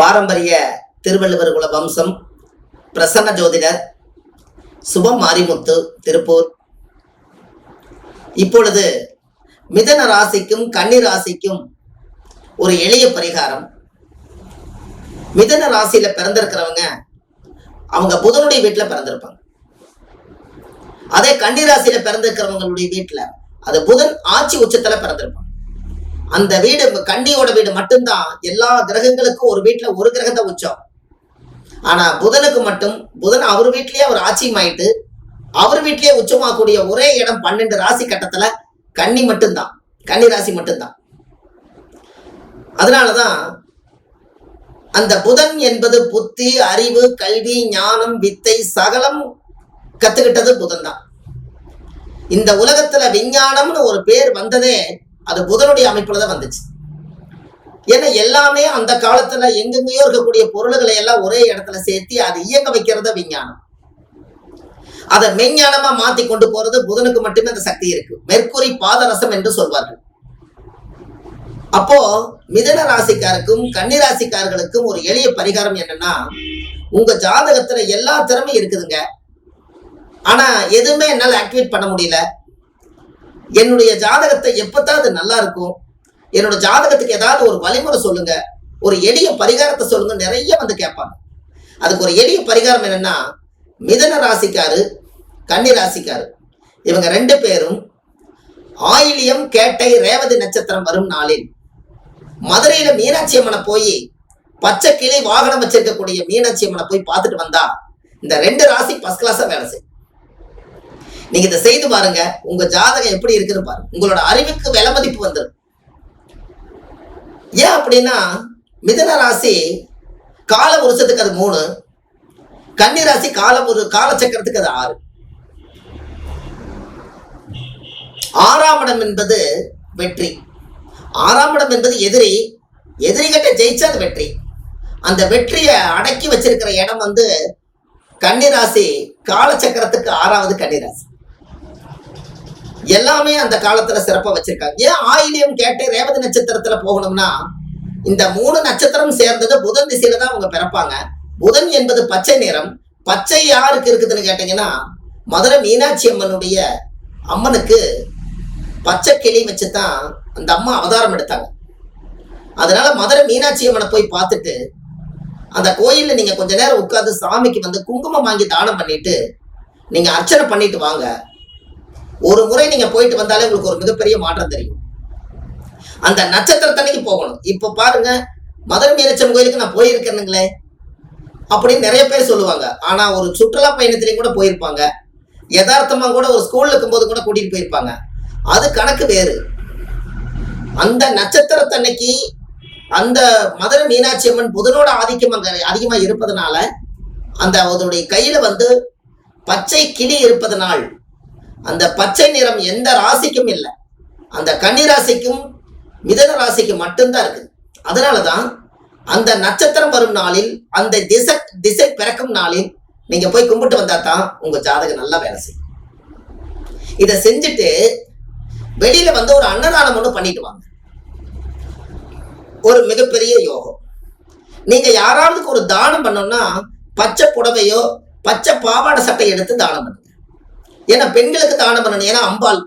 பாரம்பரிய திருவள்ளுவர் குல வம்சம் பிரசன்ன ஜோதிடர் சுபம் மாரிமுத்து திருப்பூர். இப்பொழுது மிதன ராசிக்கும் கன்னி ராசிக்கும் ஒரு எளிய பரிகாரம். மிதன ராசியில பிறந்திருக்கிறவங்க அவங்க புதனுடைய வீட்டுல பிறந்திருப்பாங்க. அதே கன்னி ராசியில பிறந்திருக்கிறவங்களுடைய வீட்டுல அது புதன் ஆட்சி உச்சத்துல பிறந்திருப்பாங்க. அந்த வீடு கன்னியோட வீடு மட்டும்தான் எல்லா கிரகங்களுக்கும் ஒரு வீட்டுல ஒரு கிரகத்தை உச்சம். ஆனா புதனுக்கு மட்டும் புதன் அவர் வீட்லயே அவர் ஆட்சியமாயிட்டு அவர் வீட்லயே உச்சமாகக்கூடிய ஒரே இடம் 12 ராசி கட்டத்துல கன்னி மட்டும்தான், கன்னி ராசி மட்டும்தான். அதனாலதான் அந்த புதன் என்பது புத்தி, அறிவு, கல்வி, ஞானம், வித்தை சகலம் கத்துக்கிட்டது புதன் தான். இந்த உலகத்துல விஞ்ஞானம்னு ஒரு பேர் வந்ததே அது புதனுடைய அமைப்புல தான் வந்துச்சு. ஏன்னா எல்லாமே அந்த காலத்துல எங்கெங்கயோ இருக்கக்கூடிய பொருள்களை எல்லாம் ஒரே இடத்துல சேர்த்து அதை இயங்க வைக்கிறத விஞ்ஞானம். அதை மெஞ்ஞானமா மாத்தி கொண்டு போறது புதனுக்கு மட்டுமே அந்த சக்தி இருக்கு. மெர்க்குரி பாதரசம் என்று சொல்வார்கள். அப்போ மிதன ராசிக்காருக்கும் கன்னி ராசிக்காரர்களுக்கும் ஒரு எளிய பரிகாரம் என்னன்னா, உங்க ஜாதகத்துல எல்லா திறமையும் இருக்குதுங்க, ஆனா எதுவுமே என்னால ஆக்டிவேட் பண்ண முடியல. என்னுடைய ஜாதகத்தை எப்பத்தான் அது நல்லா இருக்கும், என்னோட ஜாதகத்துக்கு ஏதாவது ஒரு வழிமுறை சொல்லுங்க, ஒரு எளிய பரிகாரத்தை சொல்லுங்க, நிறைய வந்து கேட்பாங்க. அதுக்கு ஒரு எளிய பரிகாரம் என்னன்னா, மிதன ராசிக்காரு கன்னி ராசிக்காரு இவங்க 2 பேரும் ஆயிலியம் கேட்டை ரேவதி நட்சத்திரம் வரும் நாளில் மதுரையில மீனாட்சி அம்மனை போய் பச்சை கிளி வாகனம் வச்சிருக்கக்கூடிய மீனாட்சி அம்மனை போய் பார்த்துட்டு வந்தா இந்த 2 ராசி ஃபர்ஸ்ட் கிளாஸா வேலை செய்யும். நீங்க இதை செய்து பாருங்க, உங்க ஜாதகம் எப்படி இருக்குன்னு பாருங்க, உங்களோட அறிவுக்கு விலை மதிப்பு வந்துடும். ஏன் அப்படின்னா மிதன ராசி கால வருஷத்துக்கு அது 3, கன்னி ராசி காலச்சக்கரத்துக்கு அது 6. 6ஆம் இடம் என்பது வெற்றி, 6ஆம் இடம் என்பது எதிரிகிட்ட ஜெயிச்சா அது வெற்றி. அந்த வெற்றியை அடக்கி வச்சிருக்கிற இடம் வந்து கன்னிராசி காலச்சக்கரத்துக்கு 6வது கன்னிராசி. எல்லாமே அந்த காலத்துல சிறப்பா வச்சிருக்காங்க. ஏன் ஆயிலியம் கேட்டை ரேவதி நட்சத்திரத்துல போகணும்னா, இந்த 3 நட்சத்திரம் சேர்ந்தது புதன் திசையில தான் அவங்க பிறப்பாங்க. புதன் என்பது பச்சை நிறம். பச்சை யாருக்கு இருக்குதுன்னு கேட்டீங்கன்னா, மதுரை மீனாட்சி அம்மனுக்கு பச்சை கிளி வச்சுதான் அந்த அம்மா அவதாரம் எடுத்தாங்க. அதனால மதுரை மீனாட்சி அம்மனை போய் பார்த்துட்டு அந்த கோயில்ல நீங்க கொஞ்ச நேரம் உட்கார்ந்து சாமிக்கு வந்து குங்குமம் வாங்கி தானம் பண்ணிட்டு நீங்க அர்ச்சனை பண்ணிட்டு வாங்க. ஒரு முறை நீங்க போயிட்டு வந்தாலே உங்களுக்கு ஒரு மிகப்பெரிய மாற்றம் தெரியும். அந்த நட்சத்திரத்தன்னைக்கு போகணும். இப்ப பாருங்க, மதுரை மீனாட்சி அம்மன் கோயிலுக்கு நான் போயிருக்கேனுங்களே அப்படின்னு நிறைய பேர் சொல்லுவாங்க. ஆனா ஒரு சுற்றுலா பயணத்திலையும் கூட போயிருப்பாங்க, யதார்த்தமா கூட ஒரு ஸ்கூல்ல இருக்கும்போது கூட கூட்டிட்டு போயிருப்பாங்க. அது கணக்கு வேறு. அந்த நட்சத்திரத்தன்னைக்கு அந்த மதுரை மீனாட்சி அம்மன் புதனோட ஆதிக்கம் அங்க அதிகமா இருப்பதனால அந்த அதனுடைய கையில வந்து பச்சை கிளி இருப்பதனால் அந்த பச்சை நிறம் எந்த ராசிக்கும் இல்லை, அந்த கன்னி ராசிக்கும் மிதன ராசிக்கும் மட்டும்தான் இருக்குது. அதனாலதான் அந்த நட்சத்திரம் வரும் நாளில், அந்த திசை பிறக்கும் நாளில் நீங்க போய் கும்பிட்டு வந்தா தான் உங்க ஜாதகம் நல்லா வேலை செய்யும். இதை செஞ்சுட்டு வெளியில வந்து ஒரு அன்னதானம் ஒண்ணு பண்ணிட்டு வாங்க. ஒரு மிகப்பெரிய யோகம். நீங்க யாராவது ஒரு தானம் பண்ணோம்னா பச்சை புடவையோ பச்சை பாவாடை சட்டை எடுத்து தானம் பண்ணுங்க. ஏன்னா பெண்களுக்கு தானம் பண்ணணும், ஏன்னா அம்பாள்.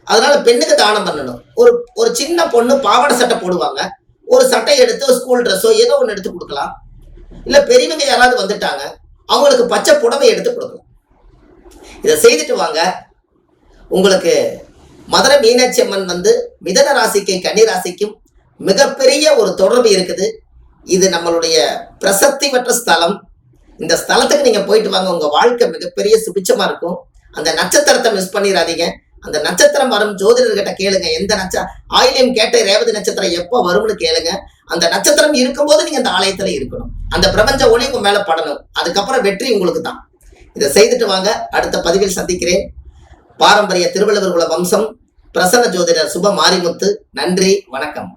அதனால பெண்ணுக்கு தானம் பண்ணணும். ஒரு சின்ன பொண்ணு பாவாடை சட்டை போடுவாங்க, ஒரு சட்டை எடுத்து ஸ்கூல் ட்ரெஸ்ஸோ ஏதோ ஒன்று எடுத்து கொடுக்கலாம். இல்ல பெரியவங்க யாராவது வந்துட்டாங்க அவங்களுக்கு பச்சை புடவை எடுத்து கொடுக்கலாம். இதை செய்துட்டு வாங்க. உங்களுக்கு மதுரை மீனாட்சி அம்மன் வந்து மிதன ராசிக்கும் கன்னி ராசிக்கும் மிகப்பெரிய ஒரு தொடர்பு இருக்குது. இது நம்மளுடைய பிரசக்தி பெற்ற ஸ்தலம். இந்த ஸ்தலத்துக்கு நீங்க போயிட்டு வாங்க, உங்க வாழ்க்கை மிகப்பெரிய சுபிச்சமா இருக்கும். அந்த நட்சத்திரத்தை மிஸ் பண்ணிடாதீங்க. அந்த நட்சத்திரம் வரும் ஜோதிடர்கிட்ட கேளுங்க, எந்த ஆயிலியம் கேட்டை ரேவதி நட்சத்திரம் எப்போ வரும்னு கேளுங்க. அந்த நட்சத்திரம் இருக்கும்போது நீங்க அந்த ஆலயத்துல இருக்கணும், அந்த பிரபஞ்ச ஒளி உங்க மேல படணும். அதுக்கப்புறம் வெற்றி உங்களுக்கு தான். இதை செய்துட்டு வாங்க. அடுத்த பதிவில் சந்திக்கிறேன். பாரம்பரிய திருவள்ளுவர் குல வம்சம் பிரசன்ன ஜோதிடர் சுப மாரிமுத்து. நன்றி, வணக்கம்.